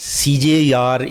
CJER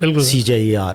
CJER।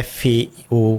FAO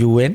UN,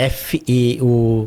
FAO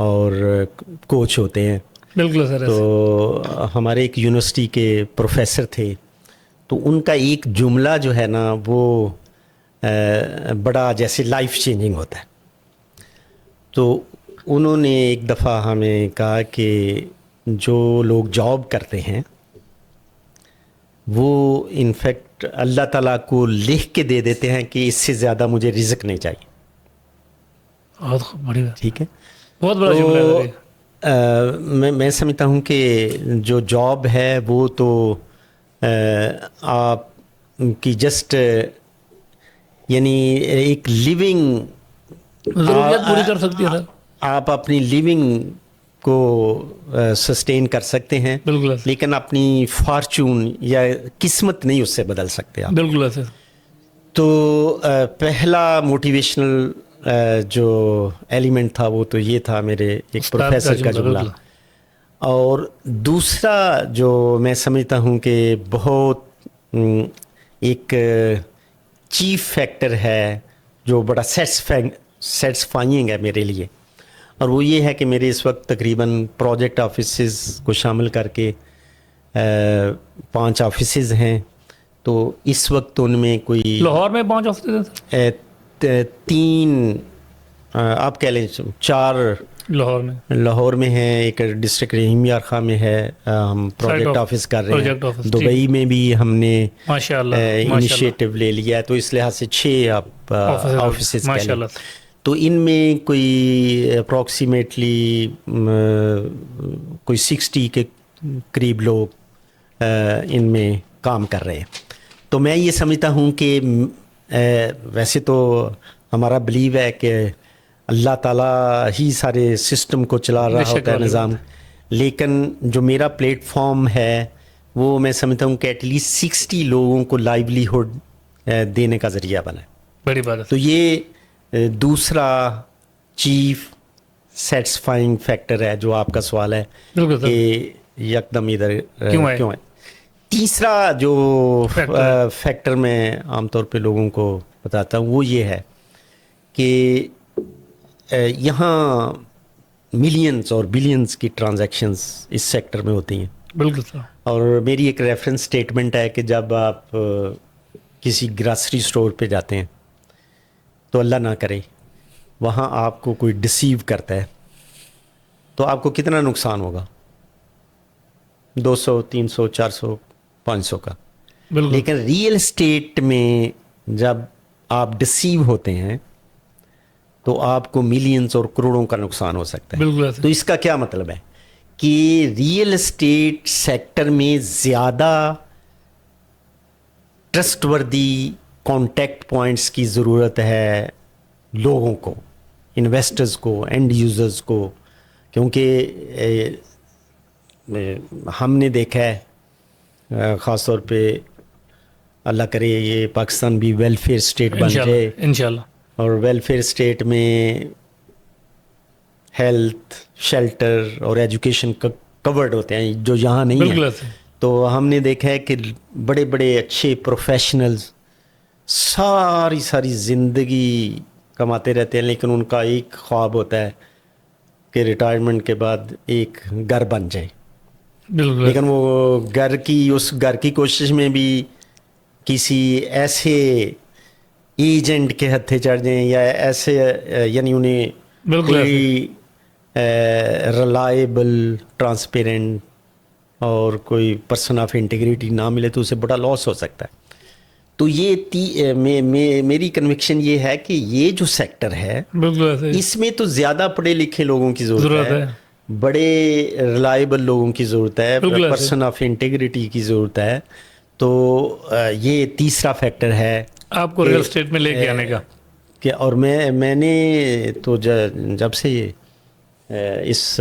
اور coach ہوتے ہیں. بالکل سر. تو ہمارے ایک یونیورسٹی کے پروفیسر تھے, تو ان کا ایک جملہ جو ہے نا وہ بڑا جیسے لائف چینجنگ ہوتا ہے. تو انہوں نے ایک دفعہ ہمیں کہا کہ جو لوگ جاب کرتے ہیں وہ انفیکٹ اللہ تعالیٰ کو لکھ کے دے دیتے ہیں کہ اس سے زیادہ مجھے رزق نہیں چاہیے. بہت بڑی بات, ٹھیک ہے. بہت بڑا جملہ ہے. میں سمجھتا ہوں کہ جو جاب ہے وہ تو آپ کی جسٹ یعنی ایک لیونگ ضروریات پوری کر سکتی ہے سر. آپ اپنی لیونگ کو سسٹین کر سکتے ہیں, بالکل لیکن اپنی فارچون یا قسمت نہیں اس سے بدل سکتے آپ. بالکل سر. تو پہلا موٹیویشنل جو ایلیمنٹ تھا وہ تو یہ تھا میرے ایک پروفیسر کا جملہ. اور دوسرا جو میں سمجھتا ہوں کہ بہت ایک چیف فیکٹر ہے جو بڑا سیٹسفائنگ ہے میرے لیے, اور وہ یہ ہے کہ میرے اس وقت تقریباً پروجیکٹ آفیسز کو شامل کر کے 5 آفیسز ہیں. تو اس وقت ان میں کوئی لاہور میں 5 آفیسز ہیں, 3 آپ کہہ لیں 4 لاہور میں ہے, ایک ڈسٹرکٹ رحیم یار خاں میں ہے, ہم پروجیکٹ آفس کر رہے ہیں. دبئی میں بھی ہم نے انیشیٹو لے لیا ہے, تو اس لحاظ سے 6 آپ آفیسز کہہ لیں. تو ان میں کوئی اپروکسیمیٹلی کوئی 60 کے قریب لوگ ان میں کام کر رہے ہیں. تو میں یہ سمجھتا ہوں کہ ویسے تو ہمارا بلیو ہے کہ اللہ تعالیٰ ہی سارے سسٹم کو چلا رہا ہوتا ہے, نظام, لیکن جو میرا پلیٹ فارم ہے وہ میں سمجھتا ہوں کہ ایٹ لیسٹ 60 لوگوں کو لائیولیہڈ دینے کا ذریعہ بنا ہے. بڑی بات ہے. تو یہ دوسرا چیف سیٹسفائنگ فیکٹر ہے جو آپ کا سوال ہے کہ یکدم ادھر کیوں ہے. تیسرا جو فیکٹر میں عام طور پہ لوگوں کو بتاتا ہوں وہ یہ ہے کہ یہاں ملینز اور بلینز کی ٹرانزیکشنز اس سیکٹر میں ہوتی ہیں. بالکل سر. اور میری ایک ریفرنس اسٹیٹمنٹ ہے کہ جب آپ کسی گراسری اسٹور پہ جاتے ہیں تو اللہ نہ کرے وہاں آپ کو کوئی ڈسیو کرتا ہے تو آپ کو کتنا نقصان ہوگا, 200, 300, 400, 500 کا. لیکن ریئل اسٹیٹ میں جب آپ ڈسیو ہوتے ہیں تو آپ کو ملینز اور کروڑوں کا نقصان ہو سکتا ہے. تو اس کا کیا مطلب ہے کہ ریئل اسٹیٹ سیکٹر میں زیادہ ٹرسٹ وردی کانٹیکٹ پوائنٹس کی ضرورت ہے لوگوں کو, انویسٹرز کو, اینڈ یوزرز کو, کیونکہ ہم نے دیکھا ہے خاص طور پہ اللہ کرے یہ پاکستان بھی ویلفیئر اسٹیٹ بن جائے انشاءاللہ, اور ویلفیئر اسٹیٹ میں ہیلتھ, شیلٹر اور ایجوکیشن کورڈ ہوتے ہیں جو یہاں نہیں ہیں. تو ہم نے دیکھا ہے کہ بڑے بڑے اچھے پروفیشنلز ساری زندگی کماتے رہتے ہیں, لیکن ان کا ایک خواب ہوتا ہے کہ ریٹائرمنٹ کے بعد ایک گھر بن جائے. لیکن وہ اس گھر کی کوشش میں بھی کسی ایسے ایجنٹ کے ہتھے چڑھ جائیں یا ایسے یعنی انہیں کوئی ریلائبل, ٹرانسپیرنٹ اور کوئی پرسن آف انٹیگریٹی نہ ملے تو اسے بڑا لاس ہو سکتا ہے. تو یہ میری کنوکشن یہ ہے کہ یہ جو سیکٹر ہے اس میں تو زیادہ پڑھے لکھے لوگوں کی ضرورت ہے, بڑے ریلائبل لوگوں کی ضرورت ہے, پرسن آف انٹیگریٹی کی ضرورت ہے. تو یہ تیسرا فیکٹر ہے آپ کو ریئل اسٹیٹ میں لے کے آنے کا. کہ اور میں نے تو جب سے اس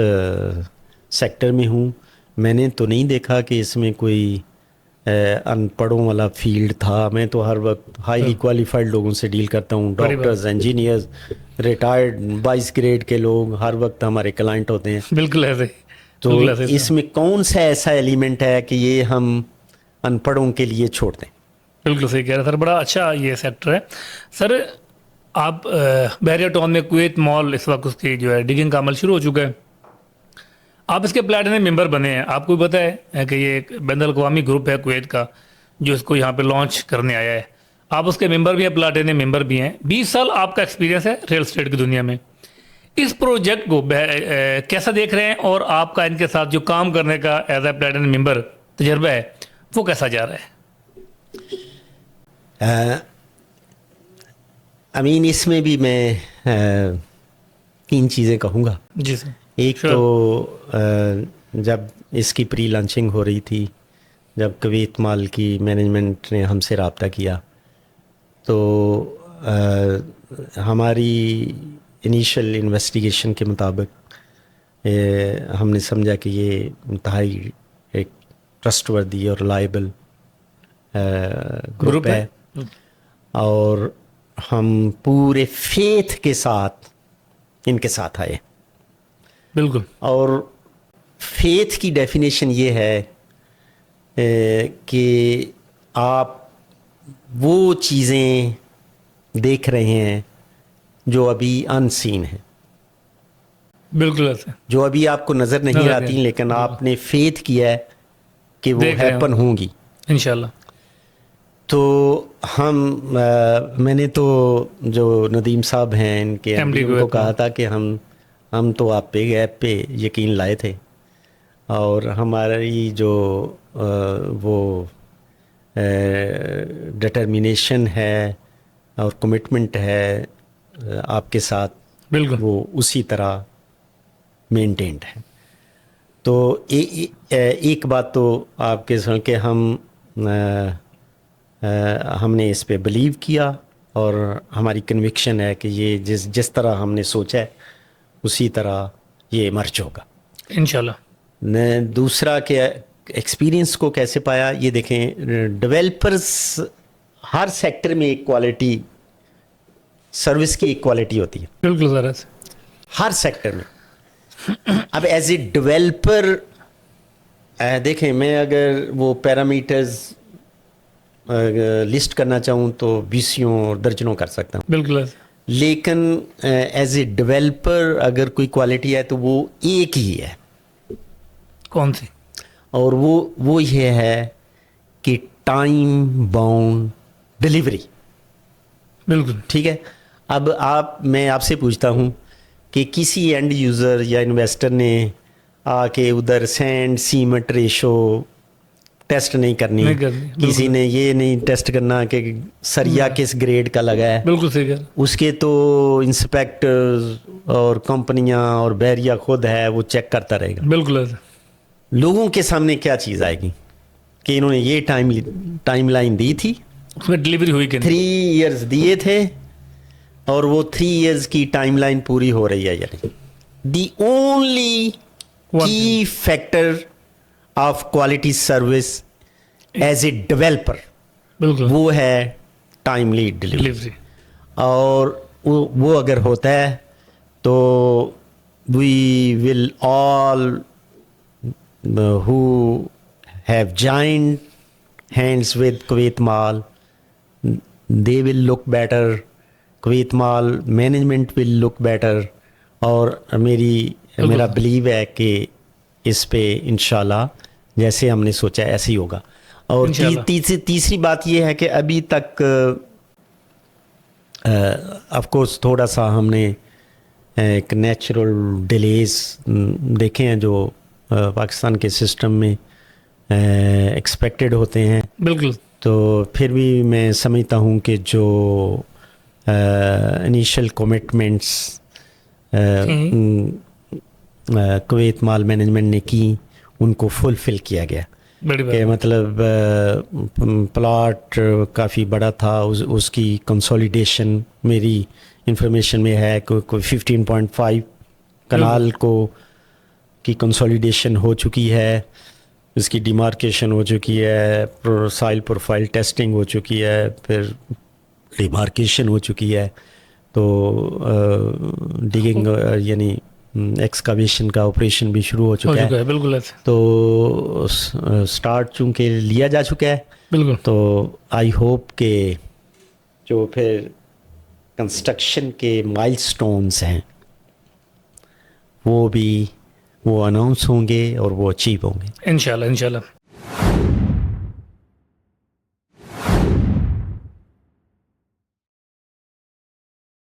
سیکٹر میں ہوں میں نے تو نہیں دیکھا کہ اس میں کوئی ان پڑھوں والا فیلڈ تھا. میں تو ہر وقت ہائیلی کوالیفائڈ لوگوں سے ڈیل کرتا ہوں, ڈاکٹرز, انجینئرز, ریٹائرڈ 22 گریڈ کے لوگ ہر وقت ہمارے کلائنٹ ہوتے ہیں. بالکل ایسے. تو اس میں کون سا ایسا ایلیمنٹ ہے کہ یہ ہم ان پڑھوں کے لیے چھوڑ دیں. بالکل صحیح کہہ رہے ہیں سر, بڑا اچھا یہ سیکٹر ہے. سر آپ بحریہ ٹاؤن میں کویت مال اس وقت اس کی جو ہے ڈگنگ کا عمل شروع ہو چکا ہے. آپ اس کے پلیٹینم ممبر بنے ہیں. آپ کو بھی پتہ ہے کہ یہ ایک بین الاقوامی گروپ ہے کویت کا جو اس کو یہاں پہ لانچ کرنے آیا ہے. آپ اس کے ممبر بھی ہیں, پلاٹینم ممبر بھی ہیں. 20 سال آپ کا ایکسپیرینس ہے ریئل اسٹیٹ کی دنیا میں. اس پروجیکٹ کو کیسا دیکھ رہے ہیں, اور آپ کا ان کے ساتھ جو کام کرنے کا ایز اے پلیٹینم ممبر تجربہ ہے وہ کیسا جا رہا ہے؟ امین, اس میں بھی میں 3 چیزیں کہوں گا. جی سر. ایک تو جب اس کی پری لانچنگ ہو رہی تھی, جب کویت مال کی مینجمنٹ نے ہم سے رابطہ کیا تو ہماری انیشل انویسٹیگیشن کے مطابق ہم نے سمجھا کہ یہ انتہائی ایک ٹرسٹ وردی اور ریلائبل گروپ ہے, اور ہم پورے فیتھ کے ساتھ ان کے ساتھ آئے. بالکل. اور فیتھ کی ڈیفینیشن یہ ہے کہ آپ وہ چیزیں دیکھ رہے ہیں جو ابھی ان سین ہیں, بالکل ایسے جو ابھی آپ کو نظر نہیں آتی, لیکن آپ نے فیتھ کیا ہے کہ وہ ہیپن ہوں گی انشاءاللہ. تو میں نے تو جو ندیم صاحب ہیں ان کے ایم ڈی کو کہا تھا کہ ہم تو آپ پہ ایپ پہ یقین لائے تھے, اور ہماری جو وہ ڈٹرمینیشن ہے اور کمٹمنٹ ہے آپ کے ساتھ, بالکل وہ اسی طرح مینٹینڈ ہے. تو ایک بات تو آپ کے سن کے ہم نے اس پہ بلیو کیا, اور ہماری کنوکشن ہے کہ یہ جس طرح ہم نے سوچا ہے اسی طرح یہ ایمرج ہوگا انشاءاللہ. دوسرا کہ ایکسپیرینس کو کیسے پایا, یہ دیکھیں ڈیولپرز ہر سیکٹر میں ایک کوالٹی, سروس کی ایک کوالٹی ہوتی ہے. بالکل سر, ہر سیکٹر میں. اب ایز اے ڈیولپر دیکھیں, میں اگر وہ پیرامیٹرز لسٹ کرنا چاہوں تو 20 اور درجنوں کر سکتا ہوں. بالکل. لیکن ایز اے ڈیولپر اگر کوئی کوالٹی ہے تو وہ ایک ہی ہے. کون سی؟ اور وہ یہ ہے کہ ٹائم باؤنڈ ڈلیوری. بالکل ٹھیک ہے. اب میں آپ سے پوچھتا ہوں کہ کسی اینڈ یوزر یا انویسٹر نے آ کے ادھر سینڈ سیمنٹ ریشو ٹیسٹ نہیں کرنی, کسی نے یہ نہیں ٹیسٹ کرنا کہ سریا کس گریڈ کا لگا ہے. بالکل صحیح. اس کے تو انسپیکٹرز اور کمپنیاں اور بحریہ خود ہے وہ چیک کرتا رہے گا. بالکل. لوگوں کے سامنے کیا چیز آئے گی کہ انہوں نے یہ ٹائم لائن دی تھی, اس میں ڈلیوری ہوئی کہ 3 ایئرز دیے تھے, اور وہ 3 ایئرز کی ٹائم لائن پوری ہو رہی ہے یا نہیں. دی اونلی کی factor of quality service as a developer وہ ہے ٹائملی ڈلیوری. اور وہ اگر ہوتا ہے تو وی ول آل who have joined hands with Kuwait Mall, they will look better, Kuwait Mall management will look better, اور میرا بلیو ہے کہ اس پہ انشاءاللہ جیسے ہم نے سوچا ایسے ہی ہوگا. اور تیسری بات یہ ہے کہ ابھی تک آف کورس تھوڑا سا ہم نے ایک نیچرل ڈیلیز دیکھے ہیں جو پاکستان کے سسٹم میں ایکسپیکٹڈ ہوتے ہیں. بالکل. تو پھر بھی میں سمجھتا ہوں کہ جو انیشل کمٹمنٹس کویت مال مینجمنٹ نے کی ان کو فلفل کیا گیا. کہ مطلب پلاٹ کافی بڑا تھا, اس کی کنسولیڈیشن میری انفارمیشن میں ہے کوئی 15.5 کنال کو کی کنسولیڈیشن ہو چکی ہے, اس کی ڈیمارکیشن ہو چکی ہے, سائل پروفائل ٹیسٹنگ ہو چکی ہے, پھر ڈیمارکیشن ہو چکی ہے, تو ڈگنگ یعنی ایکسکاویشن کا آپریشن بھی شروع ہو چکا ہے. بالکل. تو سٹارٹ چونکہ لیا جا چکا ہے. بالکل. تو آئی ہوپ کہ جو پھر کنسٹرکشن کے مائلسٹونز ہیں وہ بھی وہ اناؤنس ہوں گے اور وہ اچیو ہوں گے انشاءاللہ انشاءاللہ.